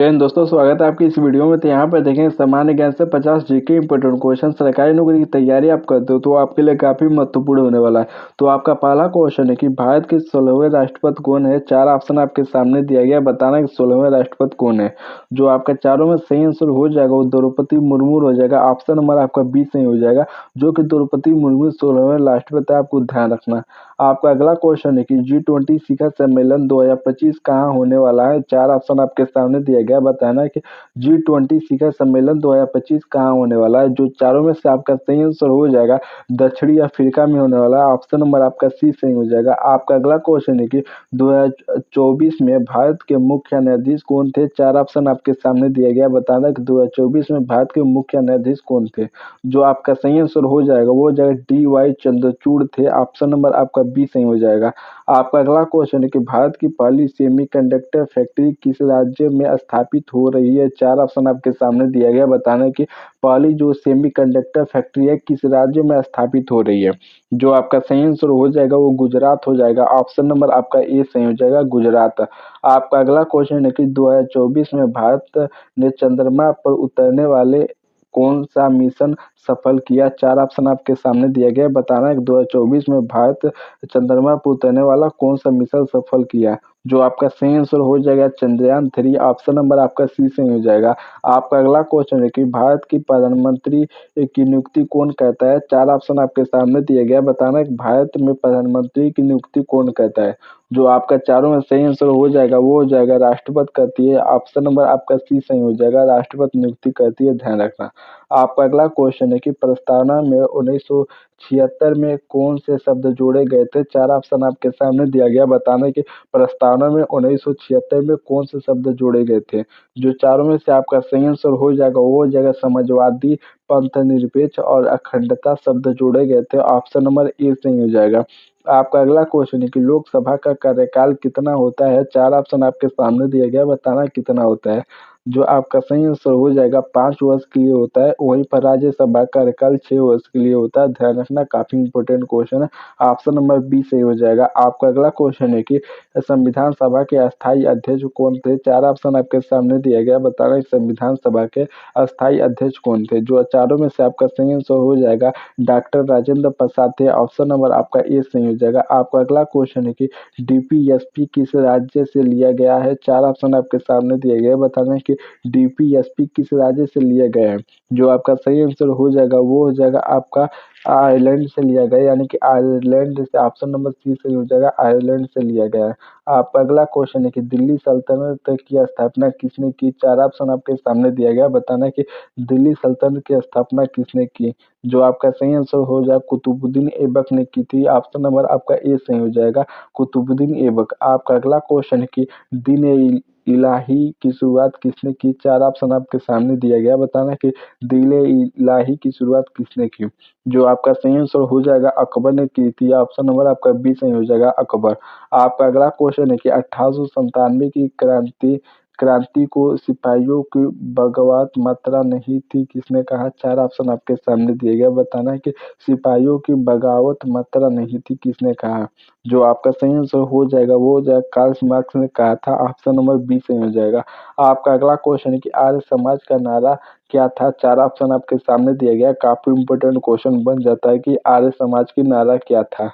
जय हिंद दोस्तों, स्वागत है आपकी इस वीडियो में। तो यहाँ पर देखें, सामान्य ज्ञान से 50 जीके इंपॉर्टेंट क्वेश्चन सरकारी नौकरी की तैयारी आप करते हो तो आपके लिए काफी महत्वपूर्ण होने वाला है। तो आपका पहला क्वेश्चन है कि भारत के 16वें राष्ट्रपति कौन है। 4 ऑप्शन आपके सामने दिया गया, बताना कि 16वें राष्ट्रपति कौन है। जो आपका चारों में सही आंसर हो जाएगा वो द्रौपदी मुर्मू हो जाएगा। ऑप्शन नंबर आपका बी सही हो जाएगा, जो कि द्रौपदी मुर्मू 16वें राष्ट्रपति। आपको ध्यान रखना। आपका अगला क्वेश्चन है कि G20 शिखर सम्मेलन 2025 कहाँ होने वाला है। 4 ऑप्शन आपके सामने दिया गया, बताना है कि G20 शिखर सम्मेलन 2025 कहाँ होने वाला है। जो चारों में से आपका सही आंसर हो जाएगा दक्षिणी अफ्रीका में होने वाला है। ऑप्शन नंबर आपका सी सही हो जाएगा। आपका अगला क्वेश्चन है कि 2024 में भारत के मुख्य न्यायाधीश कौन थे। 4 ऑप्शन आपके सामने दिया गया, बताना है कि 2024 में भारत के मुख्य न्यायाधीश कौन थे। जो आपका सही आंसर हो जाएगा वो हो जाएगा DY चंद्रचूड़ थे। ऑप्शन नंबर आपका बी सही हो जाएगा। आपका अगला क्वेश्चन है कि भारत की पहली सेमीकंडक्टर फैक्ट्री किस राज्य में स्थापित हो रही है। 4 ऑप्शन आपके सामने दिया गया, बताना है कि पहली जो सेमीकंडक्टर फैक्ट्री है किस राज्य में स्थापित हो रही है। जो आपका सही आंसर हो जाएगा वो गुजरात हो जाएगा। ऑप्शन नंबर आपका ए सही हो जाएगा, गुजरात। आपका अगला क्वेश्चन है कि 2024 में भारत ने चंद्रमा पर उतरने वाले कौन सा मिशन सफल किया। 4 ऑप्शन आपके सामने दिया गया, बताना है कि 2024 में भारत चंद्रमा पर उतरने वाला कौन सा मिशन सफल किया। जो आपका सही आंसर हो जाएगा चंद्रयान 3। ऑप्शन नंबर आपका सी सही हो जाएगा। आपका अगला क्वेश्चन है कि भारत की प्रधानमंत्री की नियुक्ति कौन करता है। 4 ऑप्शन आपके सामने दिया गया, बताना है कि भारत में प्रधानमंत्री की नियुक्ति कौन करता है। जो आपका चारों में सही आंसर हो जाएगा वो हो जाएगा राष्ट्रपति करती है। ऑप्शन नंबर आपका सी सही हो जाएगा, राष्ट्रपति नियुक्ति करती है, ध्यान रखना। आपका अगला क्वेश्चन है कि प्रस्तावना में 1976 में कौन से शब्द जोड़े गए थे। 4 ऑप्शन आपके सामने दिया गया, बताना है कि प्रस्तावना में 1976 में कौन से शब्द जोड़े गए थे। जो चारों में से आपका सही आंसर हो जाएगा वो हो जाएगा समाजवादी, पंथ निरपेक्ष और अखंडता शब्द जोड़े गए थे। ऑप्शन नंबर ए सही हो जाएगा। आपका अगला क्वेश्चन है कि लोकसभा का कार्यकाल कितना होता है। 4 ऑप्शन आपके सामने दिया गया, बताना कितना होता है। जो आपका सही आंसर हो जाएगा 5 वर्ष के लिए होता है। वहीं पर राज्यसभा का कार्यकाल 6 वर्ष के लिए होता है, ध्यान रखना, काफी इंपॉर्टेंट क्वेश्चन है। ऑप्शन नंबर बी सही हो जाएगा। आपका अगला क्वेश्चन है कि संविधान सभा के अस्थायी अध्यक्ष कौन थे। 4 ऑप्शन आपके सामने दिया गया, बताना कि संविधान सभा के अस्थायी अध्यक्ष कौन थे। जो चारों में से आपका सही आंसर हो जाएगा डॉक्टर राजेंद्र प्रसाद थे। ऑप्शन नंबर आपका ए सही हो जाएगा। आपका अगला क्वेश्चन है कि DPSP किस राज्य से लिया गया है। 4 ऑप्शन आपके सामने दिए गए, बताना है कि DPSP किस राज्य से लिया गया है। जो आपका सही आंसर हो जाएगा वो हो जाएगा आपका आयरलैंड से लिया गया, यानी कि आयरलैंड से। ऑप्शन नंबर सी सही हो जाएगा, आयरलैंड से लिया गया है। आपका अगला क्वेश्चन है कि दिल्ली सल्तनत की स्थापना किसने की। 4 ऑप्शन आपके सामने दिया गया, बताना है कि दिल्ली सल्तनत की स्थापना किसने की। जो आपका सही आंसर हो जाएगा कुतुबुद्दीन ऐबक ने की थी। ऑप्शन नंबर आपका ए सही हो जाएगा, कुतुबुद्दीन ऐबक। आपका अगला क्वेश्चन है कि दीन ए इलाही की शुरुआत किसने की। 4 ऑप्शन आपके सामने दिया गया, बताना कि दीन ए इलाही की शुरुआत किसने की। जो आपका सही आंसर हो जाएगा अकबर ने की थी। ऑप्शन नंबर आपका बी सही हो जाएगा, अकबर। आपका अगला क्वेश्चन है कि 1897 की क्रांति क्रांति को सिपाहियों की बगावत मात्रा नहीं थी किसने कहा। 4 ऑप्शन आपके सामने दिए गए, बताना है कि सिपाहियों की बगावत मात्रा नहीं थी किसने कहा। जो आपका सही आंसर हो जाएगा वो हो जाएगा कार्ल मार्क्स ने कहा था। ऑप्शन नंबर बी सही हो जाएगा। आपका अगला क्वेश्चन है कि आर्य समाज का नारा क्या था। 4 ऑप्शन आपके सामने दिया गया, काफी इंपोर्टेंट क्वेश्चन बन जाता है कि आर्य समाज की नारा क्या था।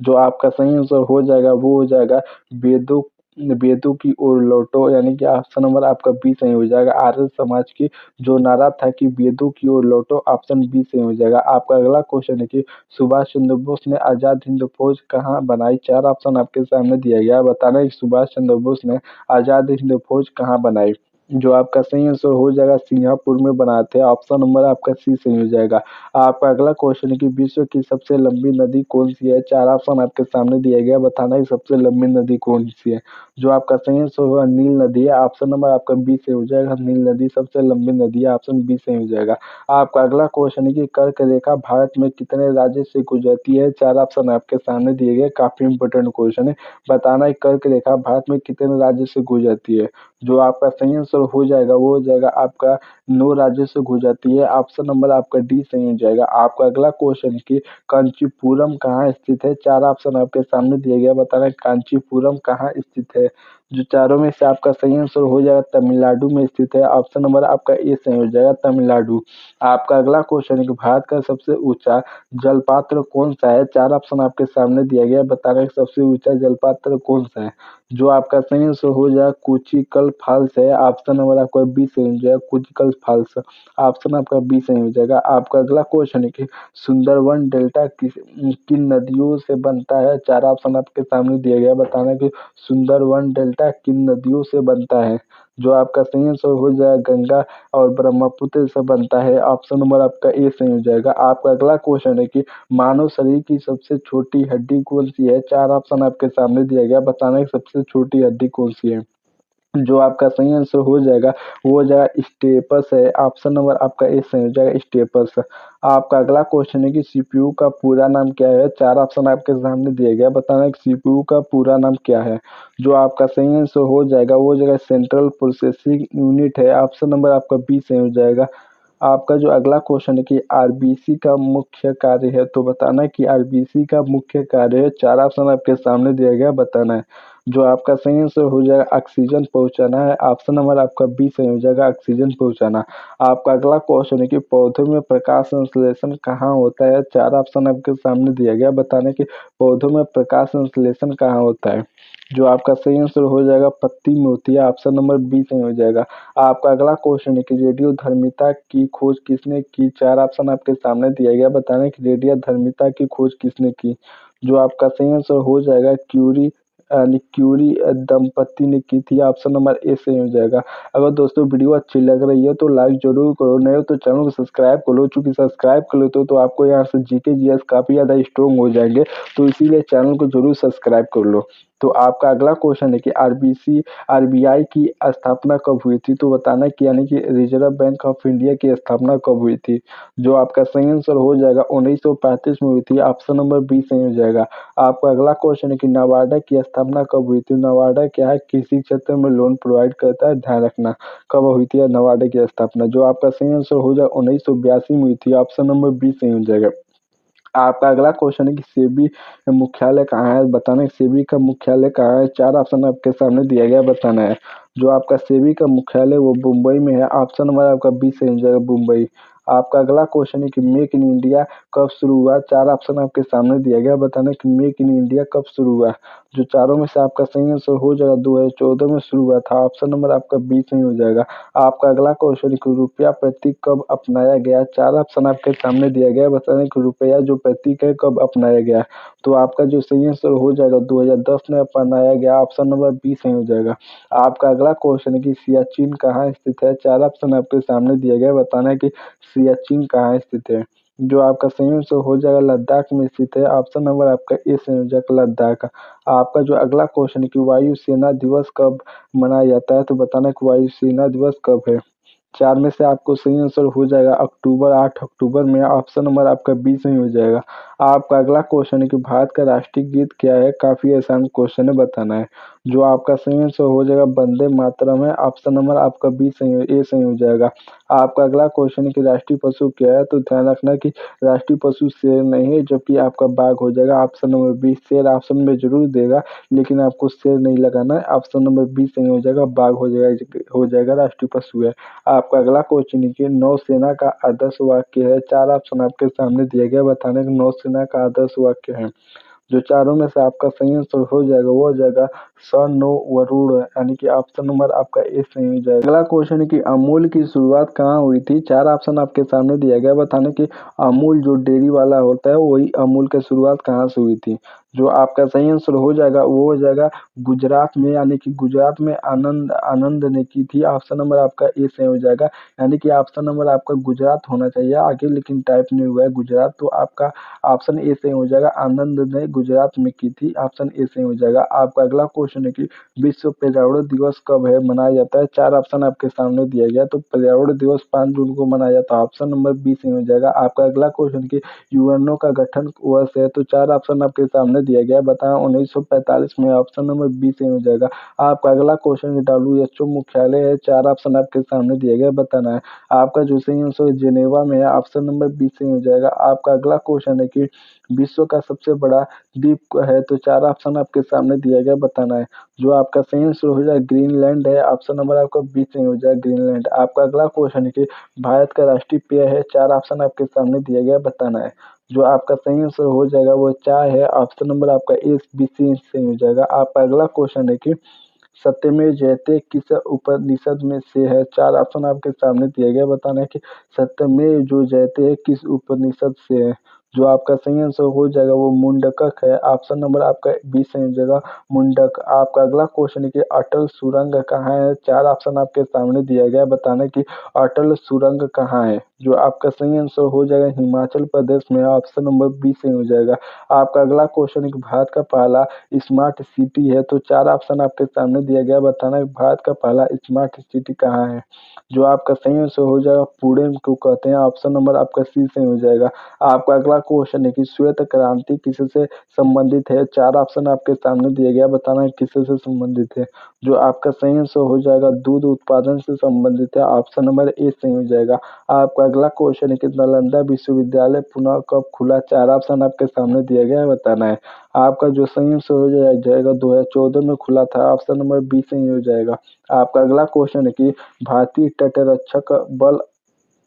जो आपका सही आंसर हो जाएगा वो हो जाएगा वेदों वेदों की ओर लौटो, यानी कि ऑप्शन नंबर आपका बी सही हो जाएगा। आर्य समाज की जो नारा था कि वेदों की ओर लौटो, ऑप्शन बी सही हो जाएगा। आपका अगला क्वेश्चन है कि सुभाष चंद्र बोस ने आजाद हिंद फौज कहाँ बनाई। 4 ऑप्शन आपके सामने दिया गया, बताना है कि सुभाष चंद्र बोस ने आजाद हिंद फौज कहाँ बनाई। जो आपका सही आंसर हो जाएगा सिंगापुर में बनाते हैं। ऑप्शन नंबर आपका सी सही हो जाएगा। आपका अगला क्वेश्चन है कि विश्व की सबसे लंबी नदी कौन सी है। 4 ऑप्शन आपके सामने दिया गया, बताना है सबसे लंबी नदी कौन सी है। जो आपका सही आंसर होगा नील नदी है। ऑप्शन नंबर आपका बी सही हो जाएगा, नील नदी सबसे लंबी नदी है। ऑप्शन बी सही हो जाएगा। आपका अगला क्वेश्चन है कि कर्क रेखा भारत में कितने राज्य से गुजरती है। 4 ऑप्शन आपके सामने दिए गए, काफी इंपोर्टेंट क्वेश्चन है। बताना है कर्क रेखा भारत में कितने राज्य से गुजरती है। जो आपका सही आंसर हो जाएगा वो हो जाएगा आपका 9 राज्यों से गुजरती है। ऑप्शन नंबर आपका डी सही हो जाएगा। आपका अगला क्वेश्चन है कि कांचीपुरम कहाँ स्थित है। 4 ऑप्शन आपके सामने दिए गया, बताना कांचीपुरम कहाँ स्थित है। जो चारों में से आपका सही आंसर हो जाएगा तमिलनाडु में स्थित है। ऑप्शन नंबर आपका ए सही हो जाएगा, तमिलनाडु। आपका अगला क्वेश्चन है कि भारत का सबसे ऊंचा जलपात्र कौन सा है? चार ऑप्शन आपके सामने दिया गया है, बताना है कि सबसे ऊंचा जलपात्र कौन सा है। जो आपका सही आंसर हो जाएगा कोचिकल फॉल्स है। ऑप्शन नंबर आपका बी सही हो जाएगा, कोचिकल फॉल्स। ऑप्शन आपका बी सही हो जाएगा। आपका अगला क्वेश्चन है कि सुंदरवन डेल्टा किन नदियों से बनता है? चार ऑप्शन आपके सामने दिया गया है, बताना है कि सुंदरवन डेल्टा किन नदियों से बनता है। जो आपका सही आंसर हो जाएगा गंगा और ब्रह्मपुत्र से बनता है। ऑप्शन नंबर आपका ए सही हो जाएगा। आपका अगला क्वेश्चन है कि मानव शरीर की सबसे छोटी हड्डी कौन सी है? चार ऑप्शन आपके सामने दिया गया, बताना है सबसे छोटी हड्डी कौन सी है। जो आपका सही आंसर हो जाएगा वो हो जाएगा स्टेपस है। ऑप्शन नंबर आपका ए सही हो जाएगा, स्टेपस। आपका अगला क्वेश्चन है कि सीपीयू का पूरा नाम क्या है? चार ऑप्शन आपके सामने दिए गया, बताना है कि सीपीयू का पूरा नाम क्या है। जो आपका सही आंसर हो जाएगा वो हो जाएगा सेंट्रल प्रोसेसिंग यूनिट है। ऑप्शन नंबर आपका बी सही हो जाएगा। आपका जो अगला क्वेश्चन है कि आरबीसी का मुख्य कार्य है, तो बताना है कि आरबीसी का मुख्य कार्य है। चार ऑप्शन आपके सामने दिया गया, बताना है। जो आपका सही आंसर हो जाएगा ऑक्सीजन पहुंचाना है। ऑप्शन नंबर आपका बी सही हो जाएगा, ऑक्सीजन पहुंचाना। आपका अगला क्वेश्चन है कि पौधों में प्रकाश संश्लेषण कहाँ होता है? चार ऑप्शन आपके सामने दिया गया, बताने कि पौधों में प्रकाश संश्लेषण कहाँ होता है। जो आपका सही आंसर हो जाएगा पत्ती में होती है। ऑप्शन नंबर बी सही हो जाएगा। आपका अगला क्वेश्चन है कि रेडियोधर्मिता की खोज किसने की? चार ऑप्शन आपके सामने दिया गया, बताना है कि रेडियोधर्मिता की खोज किसने की। जो आपका सही आंसर हो जाएगा क्यूरी यानी क्यूरी दंपति ने की थी। ऑप्शन नंबर ए सही हो जाएगा। अगर दोस्तों वीडियो अच्छी लग रही है तो लाइक जरूर करो, नहीं हो तो चैनल को सब्सक्राइब कर लो। चूंकि सब्सक्राइब कर लो तो आपको यहाँ से जीके जीएस काफी ज्यादा स्ट्रॉन्ग हो जाएंगे, तो इसीलिए चैनल को जरूर सब्सक्राइब कर लो। तो आपका अगला क्वेश्चन है कि आरबीआई की स्थापना कब हुई थी? तो बताना कि यानी कि रिजर्व बैंक ऑफ इंडिया की स्थापना कब हुई थी। जो आपका सही आंसर हो जाएगा 1935 में हुई थी। ऑप्शन नंबर बी सही हो जाएगा। आपका अगला क्वेश्चन है कि नवाडा की स्थापना कब हुई थी? नवाडा क्या है? कृषि क्षेत्र में लोन प्रोवाइड करता है, ध्यान रखना। कब हुई थी नवाडा की स्थापना? जो आपका सही आंसर हो जाएगा 1982 में हुई थी। ऑप्शन नंबर बी सही हो जाएगा। आपका अगला क्वेश्चन है कि सेबी मुख्यालय कहाँ है? बताना है सेबी का मुख्यालय कहाँ है। चार ऑप्शन आपके सामने दिया गया, बताना है। जो आपका सेबी का मुख्यालय वो मुंबई में है। ऑप्शन नंबर आपका बी सही हो जाएगा, मुंबई। आपका अगला क्वेश्चन है कि मेक इन इंडिया कब शुरू हुआ? चार ऑप्शन आपके सामने दिया गया, बताना है कि मेक इन इंडिया कब शुरू हुआ। जो चारों में से आपका सही आंसर हो जाएगा 2014 में शुरू हुआ था। ऑप्शन नंबर आपका बी सही हो जाएगा। आपका अगला क्वेश्चन है कि रुपया प्रतीक कब अपनाया गया? चार ऑप्शन आपके सामने दिया गया है, बताना कि रुपया जो प्रतीक है कब अपनाया गया। तो आपका जो सही आंसर हो जाएगा 2010 में अपनाया गया। ऑप्शन नंबर बी सही हो जाएगा। आपका अगला क्वेश्चन है कि सियाचिन कहाँ स्थित है? चार ऑप्शन आपके सामने दिया गया है, बताना है कि सियाचिन कहाँ स्थित है। जो आपका सही आंसर हो जाएगा लद्दाख में स्थित है। ऑप्शन नंबर आपका ए सही हो जाएगा, लद्दाख। आपका जो अगला क्वेश्चन है कि वायु सेना दिवस कब मनाया जाता है? तो बताना कि वायु सेना दिवस कब है। चार में से आपको सही आंसर हो जाएगा अक्टूबर, 8 अक्टूबर में। ऑप्शन नंबर आपका बी सही हो जाएगा। आपका अगला क्वेश्चन है कि भारत का राष्ट्रीय गीत क्या है? काफी आसान क्वेश्चन है, बताना है। जो आपका सही आंसर हो जाएगा वंदे मातरम है। ऑप्शन नंबर आपका बी सही ए सही हो जाएगा। आपका अगला क्वेश्चन है कि राष्ट्रीय पशु क्या है? तो ध्यान रखना कि राष्ट्रीय पशु शेर नहीं है, जबकि आपका बाघ हो जाएगा। Option number B. शेर ऑप्शन में जरूर देगा, लेकिन आपको शेर नहीं लगाना है। ऑप्शन नंबर बी सही हो जाएगा, बाघ हो जाएगा राष्ट्रीय पशु है। आपका अगला क्वेश्चन है कि नौसेना का आदर्श वाक्य है। चार ऑप्शन आपके सामने दिए गए, बताने कि नौसेना का आदर्श वाक्य है। जो चारों में से आपका सही आंसर हो जाएगा वो हो जाएगा स नो वरुण, यानी कि ऑप्शन नंबर आपका ए सही हो जाएगा। अगला क्वेश्चन है कि अमूल की शुरुआत कहाँ हुई थी? चार ऑप्शन आपके सामने दिया गया, बताने कि अमूल जो डेयरी वाला होता है वही अमूल की शुरुआत कहाँ से हुई थी। जो आपका सही आंसर हो जाएगा वो हो जाएगा गुजरात में, यानी कि गुजरात में आनंद आनंद ने की थी। ऑप्शन नंबर आपका ए सही हो जाएगा, यानी कि ऑप्शन नंबर आपका गुजरात होना चाहिए आगे, लेकिन टाइप नहीं हुआ है गुजरात, तो आपका ऑप्शन ए सही हो जाएगा। आनंद ने गुजरात में की थी। ऑप्शन ए सही हो जाएगा। आपका अगला क्वेश्चन है कि विश्व पर्यावरण दिवस कब है मनाया जाता है? चार ऑप्शन आपके सामने दिया गया, तो पर्यावरण दिवस 5 जून को मनाया जाता है। ऑप्शन नंबर बी सही हो जाएगा। आपका अगला क्वेश्चन कि यूएनओ का गठन वर्ष है, तो चार ऑप्शन आपके सामने सामने दिया गया है, बताएं 1945 में। ऑप्शन नंबर बी सही हो जाएगा। आपका अगला क्वेश्चन WHO मुख्यालय है, 4 ऑप्शन आपके सामने दिए गए, बताना है। आपका जो सही आंसर जिनेवा में है, ऑप्शन नंबर बी सही हो जाएगा। आपका अगला क्वेश्चन है कि विश्व का सबसे बड़ा द्वीप है, तो 4 ऑप्शन आपके सामने दिया गया, बताना है। जो आपका सही आंसर हो जाए ग्रीनलैंड है, ऑप्शन नंबर आपका बी सही हो जाए ग्रीनलैंड। आपका अगला क्वेश्चन है कि भारत का राष्ट्रीय पेय है, 4 ऑप्शन आपके सामने दिया गया, बताना है। जो आपका सही आंसर हो जाएगा वो चाय है, ऑप्शन नंबर आपका ए बी सी सही हो जाएगा। आपका अगला क्वेश्चन है कि सत्यमेव जयते किस उपनिषद में से है, 4 ऑप्शन आपके सामने दिए गए, बताना है कि सत्यमेव जो जयते किस उपनिषद से है। जो आपका सही आंसर हो जाएगा वो मुंडकक है, ऑप्शन नंबर आपका बी सही हो जाएगा मुंडक। आपका अगला क्वेश्चन है कि अटल सुरंग कहाँ है, 4 ऑप्शन आपके सामने दिया गया है, बताना है कि अटल सुरंग कहाँ है। जो आपका सही आंसर हो जाएगा हिमाचल प्रदेश में, ऑप्शन नंबर बी सही हो जाएगा। आपका अगला क्वेश्चन है कि भारत का पहला स्मार्ट सिटी है, तो 4 ऑप्शन आपके सामने दिया गया, बताना है भारत का पहला स्मार्ट सिटी कहाँ है। जो आपका सही आंसर हो जाएगा पुणे को कहते हैं, ऑप्शन नंबर आपका सी सही हो जाएगा। आपका अगला क्वेश्चन है कि श्वेत क्रांति किससे संबंधित है, 4 ऑप्शन आपके सामने दिया गया, बताना है किससे संबंधित है। जो आपका सही आंसर हो जाएगा दूध उत्पादन से संबंधित है, ऑप्शन नंबर ए सही हो जाएगा। आपका अगला क्वेश्चन है कि नालंदा विश्वविद्यालय पुनः कब खुला, 4 ऑप्शन आपके सामने दिया गया है, बताना है। आपका जो सही आंसर हो जाएगा 2014 में खुला था, ऑप्शन नंबर बी सही हो जाएगा। आपका अगला क्वेश्चन है कि भारतीय तटरक्षक बल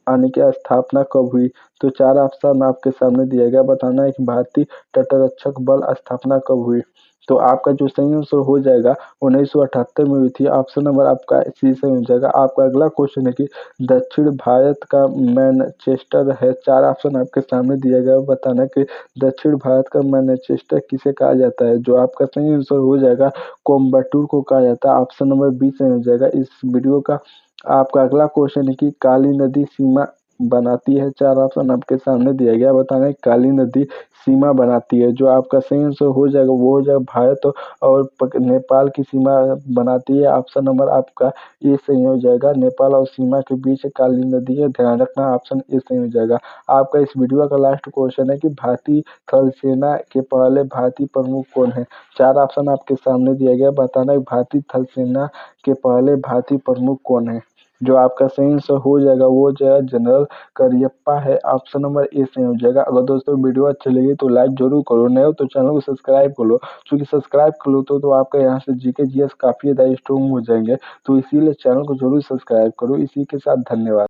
आने की स्थापना कब हुई, तो 4 ऑप्शन आपके सामने दिया गया, बताना है कि भारतीय तटरक्षक बल स्थापना कब हुई। तो आपका जो सही आंसर हो जाएगा 1978 में हुई थी, ऑप्शन नंबर आपका सी सही हो जाएगा। आपका अगला क्वेश्चन है कि दक्षिण भारत का मैनचेस्टर है, 4 ऑप्शन आपके सामने दिया गया, बताना है कि दक्षिण भारत का मैनचेस्टर किसे कहा जाता है। जो आपका सही आंसर हो जाएगा कोयम्बटूर को कहा जाता है, ऑप्शन नंबर बी सही हो जाएगा। इस वीडियो का आपका अगला क्वेश्चन है कि काली नदी सीमा बनाती है, 4 ऑप्शन आपके सामने दिया गया, बताना है काली नदी सीमा बनाती है। जो आपका सही आंसर हो जाएगा वो हो जाएगा भारत और नेपाल की सीमा बनाती है, ऑप्शन नंबर आपका ए सही हो जाएगा। नेपाल और सीमा के बीच काली नदी है, ध्यान रखना, ऑप्शन ए सही हो जाएगा। आपका इस वीडियो का लास्ट क्वेश्चन है कि भारतीय थल सेना के पहले भारतीय प्रमुख कौन है, 4 ऑप्शन आपके सामने दिया गया, बताना है भारतीय थल सेना के पहले भारतीय प्रमुख कौन है। जो आपका सही आंसर हो जाएगा वो जो है जनरल करियप्पा है, ऑप्शन नंबर ए सही हो जाएगा। अगर दोस्तों वीडियो अच्छी लगी तो लाइक जरूर करो, नए हो तो चैनल को सब्सक्राइब कर लो, क्योंकि सब्सक्राइब कर लो तो आपका यहाँ से जीके जीएस काफी ज्यादा स्ट्रॉन्ग हो जाएंगे, तो इसीलिए चैनल को जरूर सब्सक्राइब करो। इसी के साथ धन्यवाद।